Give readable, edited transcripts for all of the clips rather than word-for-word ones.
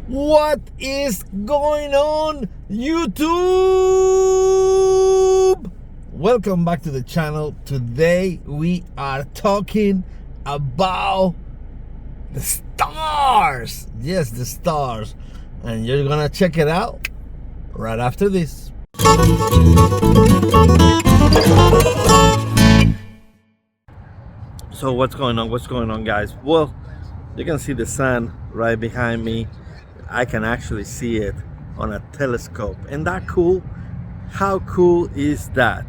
What is going on, YouTube? Welcome back to the channel. Today we are talking about the stars. Yes, the stars. And you're gonna check it out right after this. So what's going on, guys? Well, you can see the sun right behind me. I can actually see it on a telescope. And that cool? How cool is that?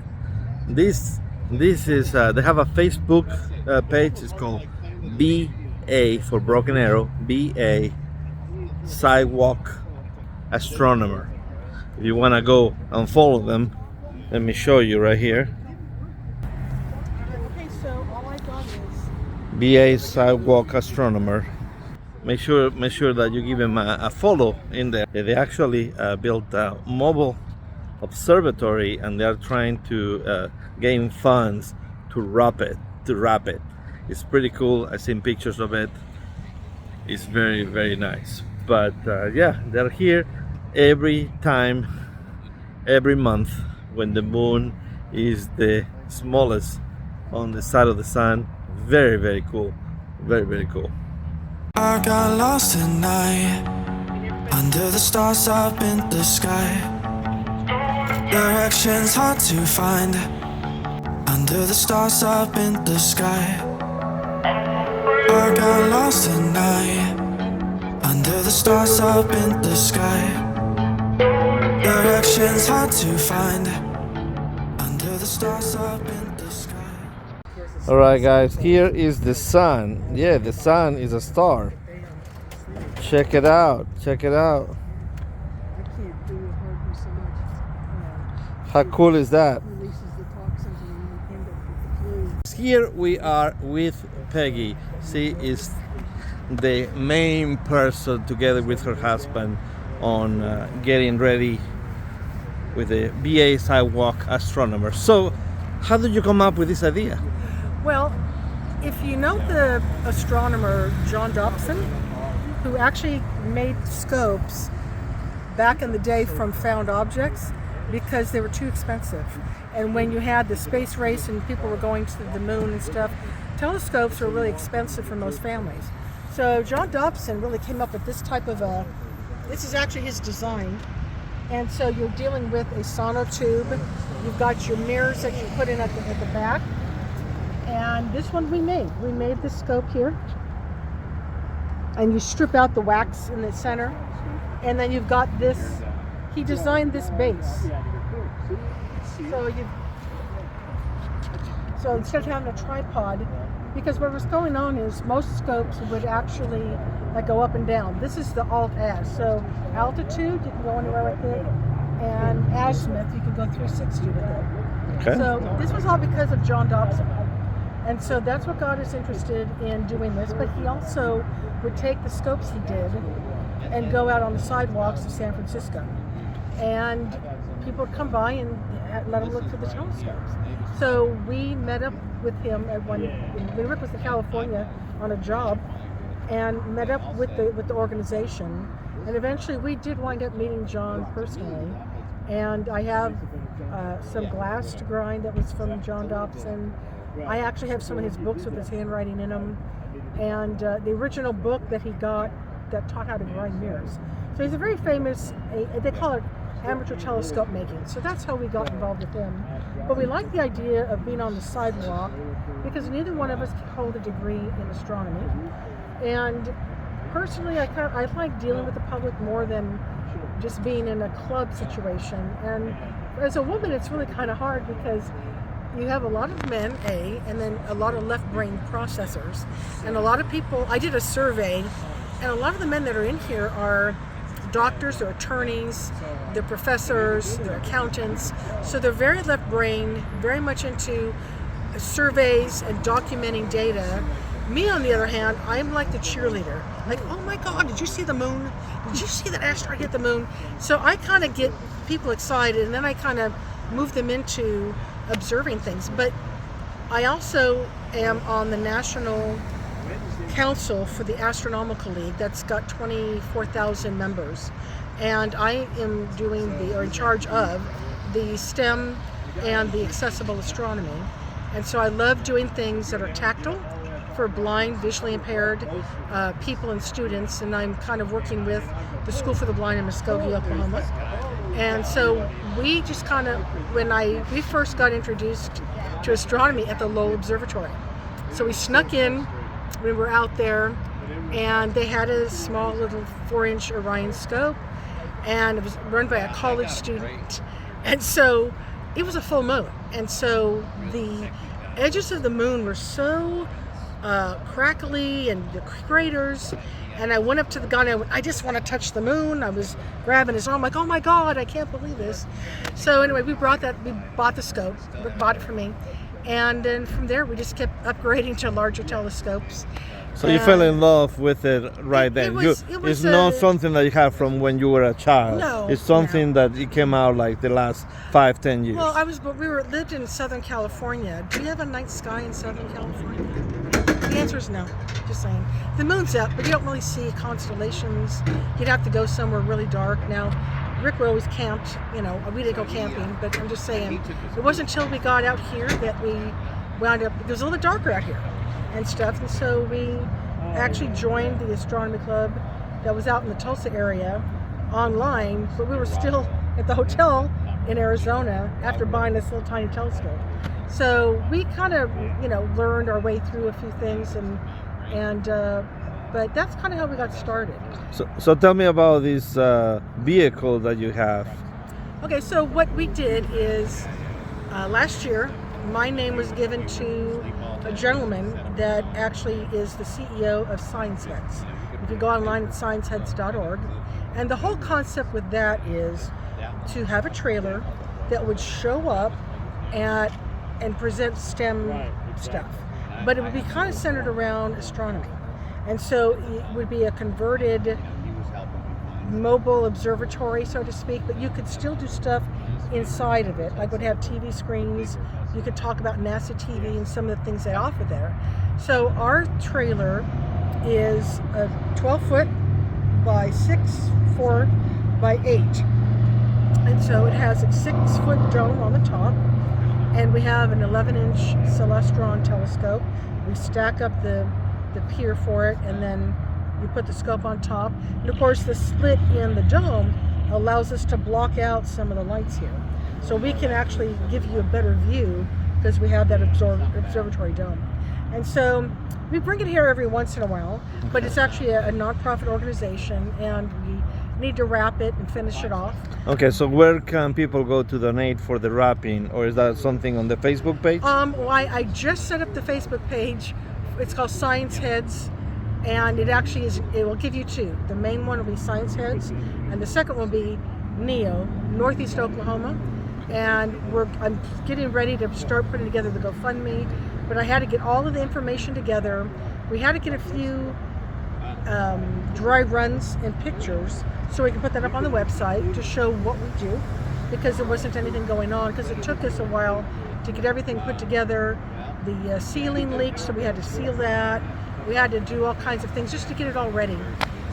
This is they have a Facebook page. It's called BA for Broken Arrow, BA Sidewalk Astronomer. If you want to go and follow them, let me show you right here. Okay, so all I got is BA Sidewalk Astronomer. Make sure that you give him a follow in there. They actually built a mobile observatory, and they are trying to gain funds to wrap it. It's pretty cool. I've seen pictures of it. It's very, very nice. But yeah, they're here every month when the moon is the smallest on the side of the sun. Very, very cool. Very, very cool. I got lost at night, under the stars up in the sky. Directions hard to find, under the stars up in the sky. I got lost at night, under the stars up in the sky. Directions hard to find, under the stars up in the sky. Alright guys, here is the sun. Yeah, the sun is a star. Check it out. I can't do it hardly so much. How cool is that? Releases the toxins and you end up with the flu. Here we are with Peggy. She is the main person, together with her husband, on getting ready with the BA Sidewalk Astronomer. So, how did you come up with this idea? Well, if you know the astronomer John Dobson, who actually made scopes back in the day from found objects because they were too expensive. And when you had the space race and people were going to the moon and stuff, telescopes were really expensive for most families. So John Dobson really came up with this type of this is actually his design. And so you're dealing with a sonotube. You've got your mirrors that you put in at the back. And this one we made. We made this scope here. And you strip out the wax in the center. And then you've got this. He designed this base. So instead of having a tripod, because what was going on is most scopes would actually go up and down. This is the alt-az. So altitude, you can go anywhere with it. And azimuth, you can go 360 with it. Okay. So this was all because of John Dobson. And so that's what got us interested in doing this. But he also would take the scopes he did and go out on the sidewalks of San Francisco. And people would come by and let him look for the telescopes. So we met up with him at we went to California on a job and met up with the organization. And eventually we did wind up meeting John personally. And I have some glass to grind that was from John Dobson. I actually have some of his books with his handwriting in them, and the original book that he got that taught how to grind mirrors. So he's a very famous, they call it amateur telescope making. So that's how we got involved with him. But we like the idea of being on the sidewalk because neither one of us can hold a degree in astronomy. And personally, I like dealing with the public more than just being in a club situation. And as a woman, it's really kind of hard because you have a lot of men, and then a lot of left brain processors. And a lot of people, I did a survey, and a lot of the men that are in here are doctors, they're attorneys, they're professors, they're accountants. So they're very left brain, very much into surveys and documenting data. Me, on the other hand, I'm like the cheerleader. Like, oh my God, did you see the moon? Did you see that asteroid hit the moon? So I kind of get people excited, and then I kind of move them into observing things. But I also am on the National council for the Astronomical League that's got 24,000 members. And I am in charge of the STEM and the accessible astronomy. And so I love doing things that are tactile for blind, visually impaired people and students. And I'm kind of working with the School for the Blind in Muskogee, Oklahoma. And so we just kind of, we first got introduced to astronomy at the Lowell Observatory. So we snuck in, we were out there, and they had a small little 4-inch Orion scope, and it was run by a college student. And so it was a full moon. And so the edges of the moon were so crackly and the craters. And I went up to the guy and I went, I just want to touch the moon. I was grabbing his arm like, oh my God, I can't believe this. So anyway, we bought the scope, bought it for me. And then from there, we just kept upgrading to larger telescopes. So you fell in love with it right then. It's not something that you have from when you were a child. No, it's something that it came out like the last 5-10 years. Well, we lived in Southern California. Do you have a night sky in Southern California? The answer is no. Just saying. The moon's up, but you don't really see constellations. You'd have to go somewhere really dark. Now, Rick always camped. We didn't go camping, but I'm just saying, it wasn't until we got out here that we wound up. It was a little bit darker out here and stuff, and so we actually joined the astronomy club that was out in the Tulsa area online, but we were still at the hotel in Arizona after buying this little tiny telescope. So we kind of, learned our way through a few things, but that's kind of how we got started. So tell me about this vehicle that you have. Okay, so what we did is last year, my name was given to a gentleman that actually is the CEO of Science Heads. If you go online at scienceheads.org, and the whole concept with that is to have a trailer that would show up and present STEM stuff, but it would be kind of centered around astronomy. And so it would be a converted mobile observatory, so to speak, but you could still do stuff inside of it. Like would have TV screens, you could talk about NASA TV and some of the things they offer there. So our trailer is a 12-foot by 6'4" by 8. And so it has a 6-foot dome on the top, and we have an 11-inch Celestron telescope. We stack up the pier for it, and then you put the scope on top. And of course, the slit in the dome allows us to block out some of the lights here. So we can actually give you a better view because we have that observatory dome. And so we bring it here every once in a while, but it's actually a nonprofit organization, and we need to wrap it and finish it off. Okay, so where can people go to donate for the wrapping, or is that something on the Facebook page? Well, I just set up the Facebook page. It's called Science Heads, and it actually is. It will give you two. The main one will be Science Heads, and the second will be NEO, Northeast Oklahoma. And I'm getting ready to start putting together the GoFundMe, but I had to get all of the information together. We had to get a few dry runs and pictures so we can put that up on the website to show what we do, because there wasn't anything going on, because it took us a while to get everything put together. The ceiling leaked, so we had to seal that. We had to do all kinds of things just to get it all ready.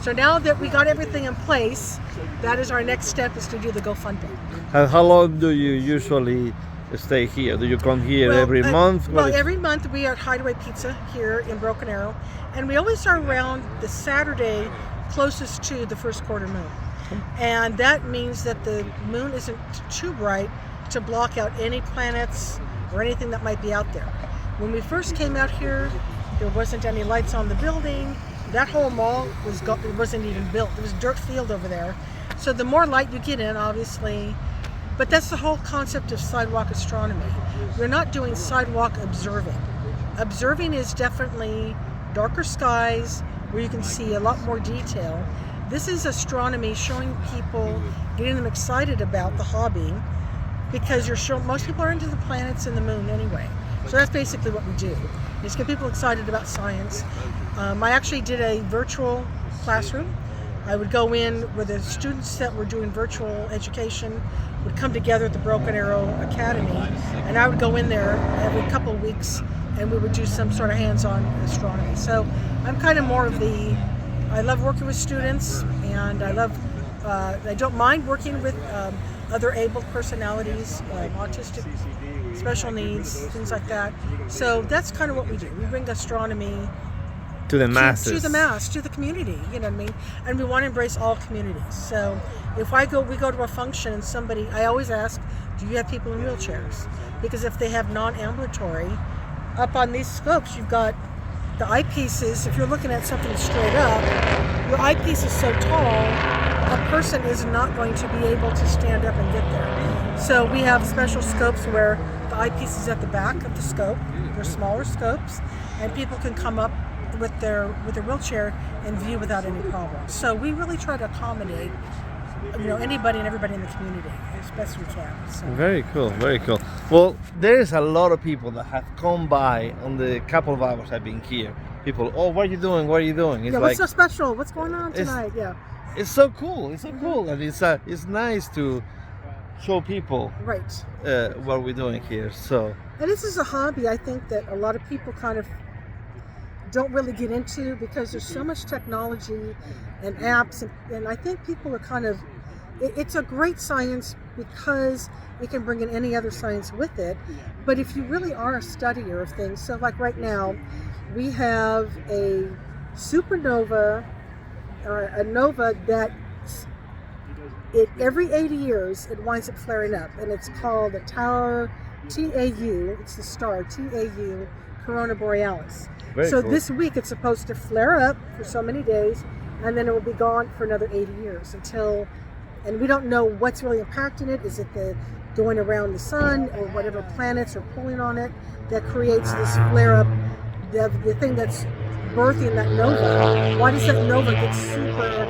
So now that we got everything in place, that is our next step, is to do the GoFundMe. And how long do you usually stay here? Do you come here every month? Well, every month we are at Hideaway Pizza here in Broken Arrow, and we always are around the Saturday closest to the first quarter moon. And that means that the moon isn't too bright to block out any planets or anything that might be out there. When we first came out here, there wasn't any lights on the building. That whole mall wasn't even built. There was a dirt field over there. So the more light you get in, obviously, but that's the whole concept of sidewalk astronomy. We're not doing sidewalk observing. Observing is definitely darker skies where you can see a lot more detail. This is astronomy, showing people, getting them excited about the hobby, because most people are into the planets and the moon anyway. So that's basically what we do, is get people excited about science. I actually did a virtual classroom I would go in where the students that were doing virtual education would come together at the Broken Arrow Academy, and I would go in there every couple of weeks and we would do some sort of hands-on astronomy. So I'm kind of more of I love working with students, and I don't mind working with other able personalities, autistic, special needs, things like that. So that's kind of what we do. We bring astronomy to the masses, to the community, you know what I mean? And we want to embrace all communities. So if we go to a function and I always ask, do you have people in wheelchairs? Because if they have non-ambulatory, up on these scopes, you've got the eyepieces. If you're looking at something straight up, your eyepiece is so tall, a person is not going to be able to stand up and get there. So we have special scopes where the eyepiece is at the back of the scope. They're smaller scopes, and people can come up with their wheelchair and view without any problem. So we really try to accommodate, anybody and everybody in the community as best we can. So. Very cool, very cool. Well, there is a lot of people that have come by on the couple of hours I've been here. People, what are you doing? What are you doing? It's what's so special? What's going on tonight? It's so cool. It's so cool, and it's nice to show people what we're doing here. So, and this is a hobby I think that a lot of people kind of don't really get into, because there's so much technology and apps, and I think people are it's a great science because it can bring in any other science with it. But if you really are a studier of things, so like right now we have a supernova or a nova that every 80 years it winds up flaring up, and it's called the Tower TAU. It's the star TAU Corona Borealis. Very so cool. This week it's supposed to flare up for so many days, and then it will be gone for another 80 years and we don't know what's really impacting it. Is it the going around the sun, or whatever planets are pulling on it that creates this flare up, the thing that's birthing that nova? Why does that nova get super,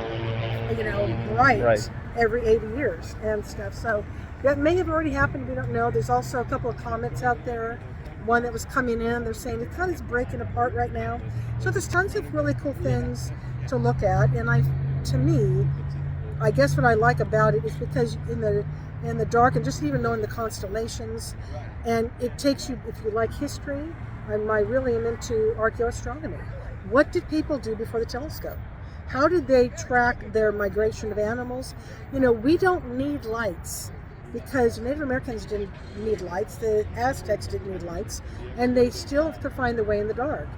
bright every 80 years and stuff? So that may have already happened, we don't know. There's also a couple of comets out there. One that was coming in, they're saying it kind of is breaking apart right now. So there's tons of really cool things to look at, and to me, I guess what I like about it is because in the dark, and just even knowing the constellations, and it takes you, if you like history, I really am into archaeoastronomy. What did people do before the telescope? How did they track their migration of animals? We don't need lights, because Native Americans didn't need lights, the Aztecs didn't need lights, and they still have to find the way in the dark.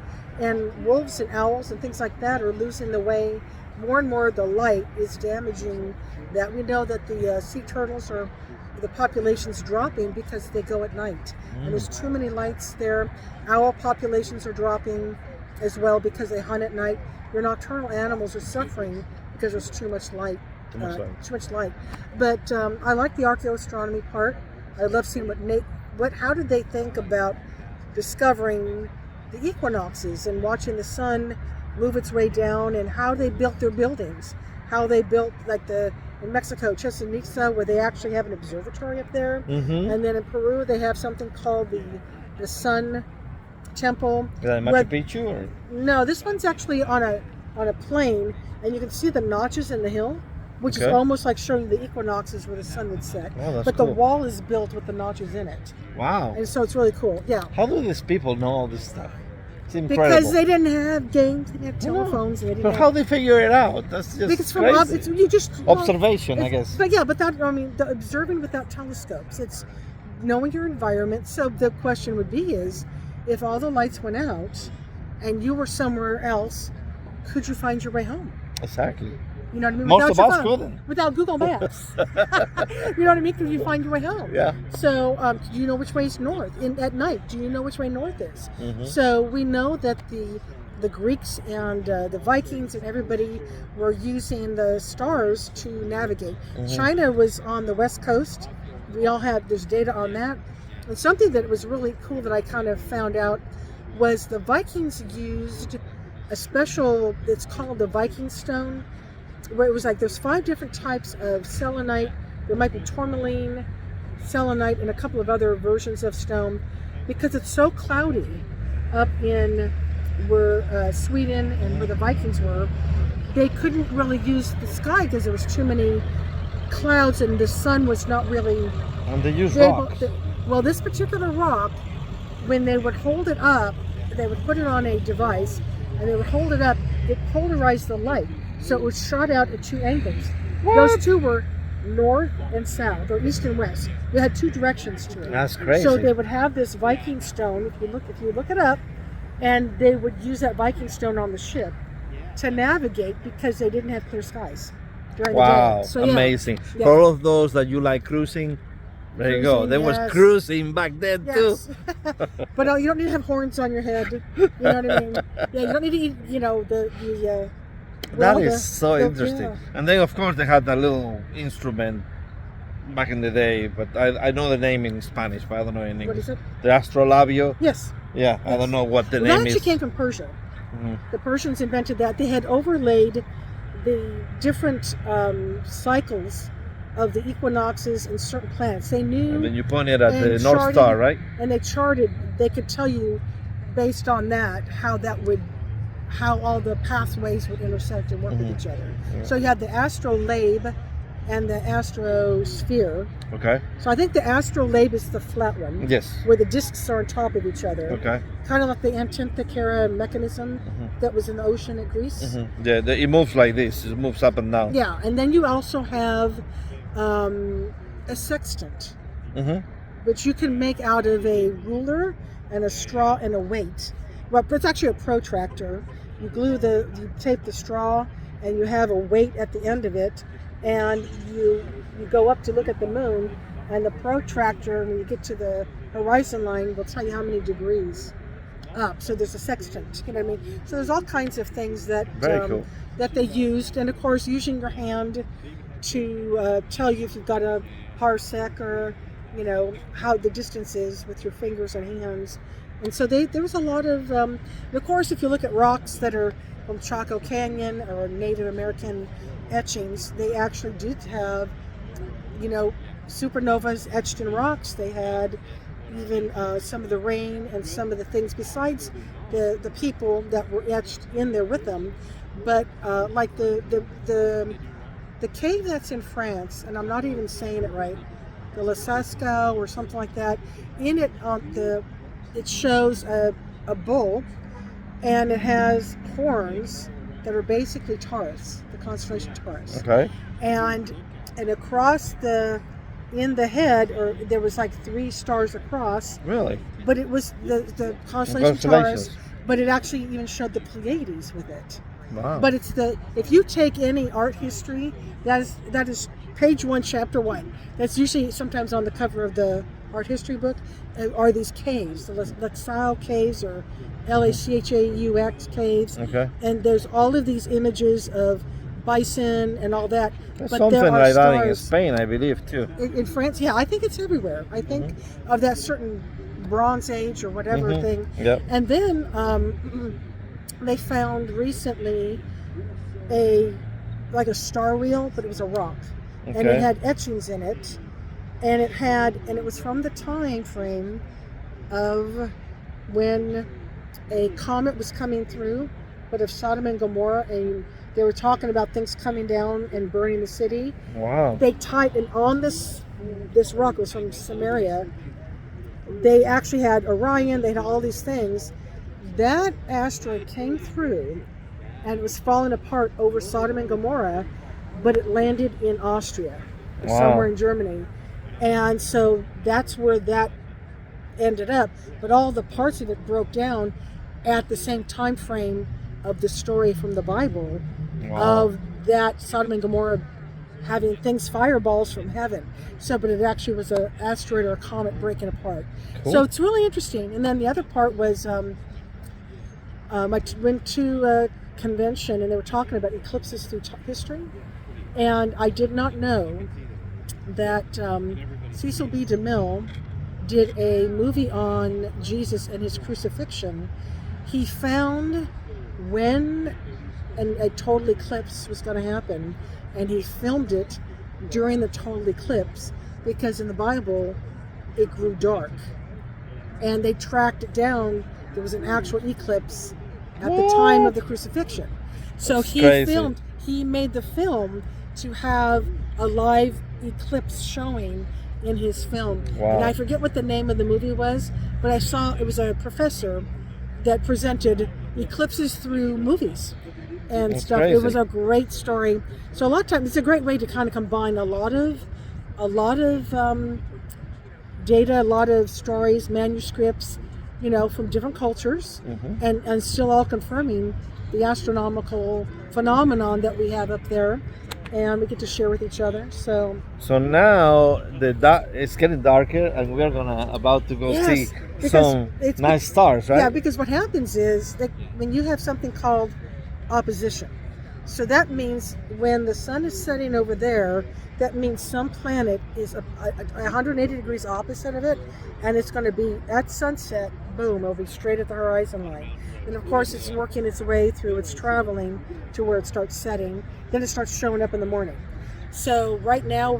And wolves and owls and things like that are losing the way. More and more the light is damaging that. We know that the sea turtles the population's dropping because they go at night. And there's too many lights there. Owl populations are dropping as well because they hunt at night. Your nocturnal animals are suffering because there's too much light. Too much light. But I like the archaeoastronomy part. I love seeing how did they think about discovering the equinoxes and watching the sun move its way down, and how they built their buildings, how they built in Mexico, Chichen Itza, where they actually have an observatory up there. And then in Peru they have something called the Sun Temple. Is that Machu Picchu? Or? No, this one's actually on a plain, and you can see the notches in the hill, which is almost like showing the equinoxes where the sun would set. Oh, but cool. The wall is built with the notches in it. Wow. And so it's really cool. Yeah. How do these people know all this stuff? It's incredible. Because they didn't have games, they didn't have telephones. They didn't but how they figure it out? That's just because crazy. Observation, I guess. But the observing without telescopes, it's knowing your environment. So the question would be if all the lights went out and you were somewhere else, could you find your way home? Exactly. You know what I mean? Most of us couldn't. Without Google Maps. You know what I mean? Could you find your way home? Yeah. So do you know which way is north? At night, do you know which way north is? So we know that the Greeks and the Vikings and everybody were using the stars to navigate. China was on the west coast. There's data on that. And something that was really cool that I kind of found out was the Vikings used a special, it's called the Viking stone, where it was there's 5 different types of selenite. There might be tourmaline, selenite, and a couple of other versions of stone, because it's so cloudy up in where Sweden and where the Vikings were. they couldn't really use the sky because there was too many clouds and the sun was not really And they use able. rocks. Well, this particular rock, when they would hold it up, they would put it on a device and they would hold it up. It polarized the light, so it was shot out at 2 angles. Those two were north and south, or east and west. They had 2 directions to it. That's crazy. So they would have this Viking stone. If you look it up, and they would use that Viking stone on the ship to navigate because they didn't have clear skies during the Wow, day. So, yeah. amazing. Yeah. For all of those that you like cruising, there you go. Cruising, There was yes. cruising back then Yes. too. But you don't need to have horns on your head. You know what I mean? Yeah, you don't need to eat, That well, is so interesting. yeah. And then of course they had that little instrument back in the day, but I know the name in Spanish, but I don't know in English. What is it? The astrolabio. Yes. Yeah, I don't know what the Well, name that actually is. came from Persia. Mhm. The Persians invented that. They had overlaid the different cycles of the equinoxes and certain planets. They knew, And then you point it at and the North charted- Star, right? and they charted. They could tell you, based on that, how all the pathways would intersect and work with each other. Yeah. So you had the astrolabe and the astrosphere. Okay. So I think the astrolabe is the flat one, Yes. where the discs are on top of each other. Okay. Kind of like the Antikythera mechanism that was in the ocean at Greece. Yeah, it moves like this. It moves up and down. Yeah, and then you also have a sextant, which you can make out of a ruler and a straw and a weight. Well, it's actually a protractor. You tape the straw, and you have a weight at the end of it, and you go up to look at the moon, and the protractor, when you get to the horizon line, will tell you how many degrees up. So there's a sextant. You know what I mean? So there's all kinds of things that Very cool. that they used, and of course using your hand to tell you if you've got a parsec or how the distance is with your fingers and hands. And so there was a lot of course, if you look at rocks that are from Chaco Canyon or Native American etchings, they actually did have supernovas etched in rocks. They had even some of the rain and some of the things besides the people that were etched in there with them. But like the cave that's in France, and I'm not even saying it right, the La Sasca or something like that, in it it shows a bull, and it has horns that are basically Taurus, the constellation Taurus. Okay. And across in the head, or there was like 3 stars across, Really? but it was the constellation Taurus, but it actually even showed the Pleiades with it. Wow. But if you take any art history, that is page 1, chapter 1. That's usually sometimes on the cover of the art history book, are these caves, the Laxale caves or Lachaux caves. Okay. And there's all of these images of bison and all that. There's but something there are like that in stars Spain, I believe, too. in France. Yeah, I think it's everywhere. I think of that certain Bronze Age or whatever thing. Yep. And then they found recently a star wheel, but it was a rock, and it Okay. had etchings in it, and it was from the time frame of when a comet was coming through, but of Sodom and Gomorrah, and they were talking about things coming down and burning the city. Wow. They tied, and on this rock, it was from Samaria, they actually had Orion, they had all these things. That asteroid came through and was falling apart over Sodom and Gomorrah, but it landed in Austria, or Wow. somewhere in Germany. And so that's where that ended up. But all the parts of it broke down at the same time frame of the story from the Bible of that Sodom and Gomorrah having things, fireballs from heaven. So, but it actually was an asteroid or a comet breaking apart. Cool. So it's really interesting. And then the other part was I went to a convention and they were talking about eclipses through history. And I did not know that Cecil B. DeMille did a movie on Jesus and his crucifixion. He found when a total eclipse was going to happen, and he filmed it during the total eclipse, because in the Bible it grew dark, and they tracked it down. There was an actual eclipse at the time of the crucifixion. So That's he crazy. filmed, he made the film to have a live eclipse showing in his film. Wow. And I forget what the name of the movie was, but I saw it was a professor that presented eclipses through movies and That's stuff. crazy. It was a great story. So a lot of times it's a great way to kind of combine a lot of data, a lot of stories, manuscripts, you know, from different cultures, and still all confirming the astronomical phenomenon that we have up there, and we get to share with each other. So now it's getting darker, and we're about to go Yes, see because some it's- nice stars, right? yeah, because what happens is that when you have something called opposition, so that means when the sun is setting over there, that means some planet is 180 degrees opposite of it, and it's going to be at sunset, boom, it'll be straight at the horizon line. And of course it's working its way through, it's traveling to where it starts setting, then it starts showing up in the morning. So right now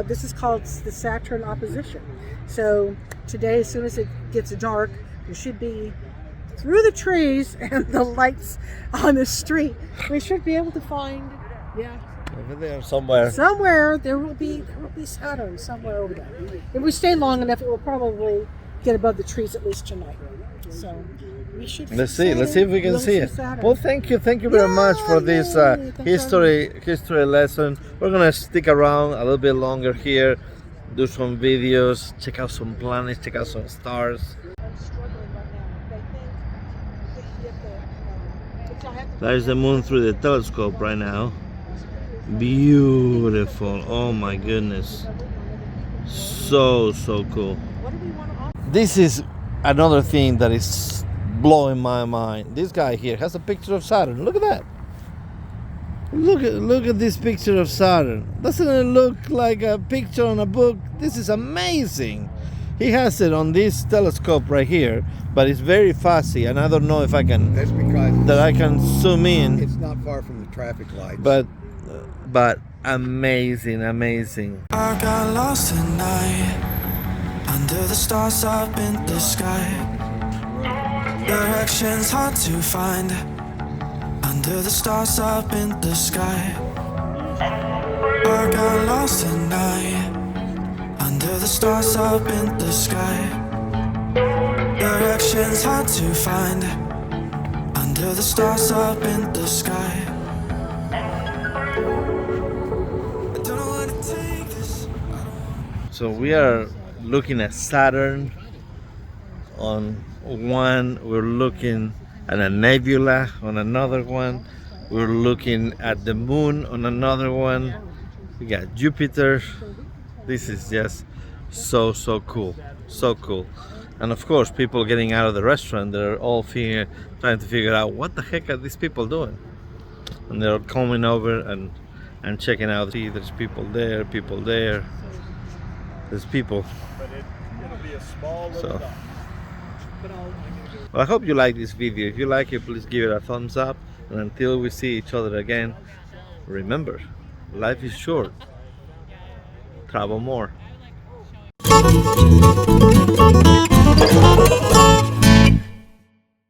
this is called the Saturn opposition. So today, as soon as it gets dark, you should be through the trees and the lights on the street. We should be able to find, Over there somewhere. somewhere there will be Saturn somewhere over there. If we stay long enough, it will probably get above the trees at least tonight. So we should. Let's see if we can We'll see it. Saturn. Well, thank you very much for this yay. Thanks for history lesson. We're gonna stick around a little bit longer here, do some videos, check out some planets, check out some stars. I'm struggling right now. They think There's the moon through the telescope right now. Beautiful. Oh my goodness. So cool. What do we want to offer? This is another thing that is blowing my mind. This guy here has a picture of Saturn. Look at that. Look at this picture of Saturn. Doesn't it look like a picture on a book? This is amazing. He has it on this telescope right here, but it's very fuzzy, and I don't know if I can That's because that I can zoom in. it's not far from the traffic lights. But amazing. I got lost at night under the stars up in the sky. Directions hard to find under the stars up in the sky. I got lost at night under the stars up in the sky. Directions hard to find under the stars up in the sky. I don't know where to take this. So we are looking at Saturn. On one, we're looking at a nebula. On another one, we're looking at the moon. On another one, we got Jupiter. This is just so cool, so cool. And of course, people getting out of the restaurant, they're all trying to figure out what the heck are these people doing. And they're coming over and checking out. See, there's people there. There's people. It'll be a small So, well, I hope you like this video. If you like it, please give it a thumbs up. And until we see each other again, remember, life is short. Travel more.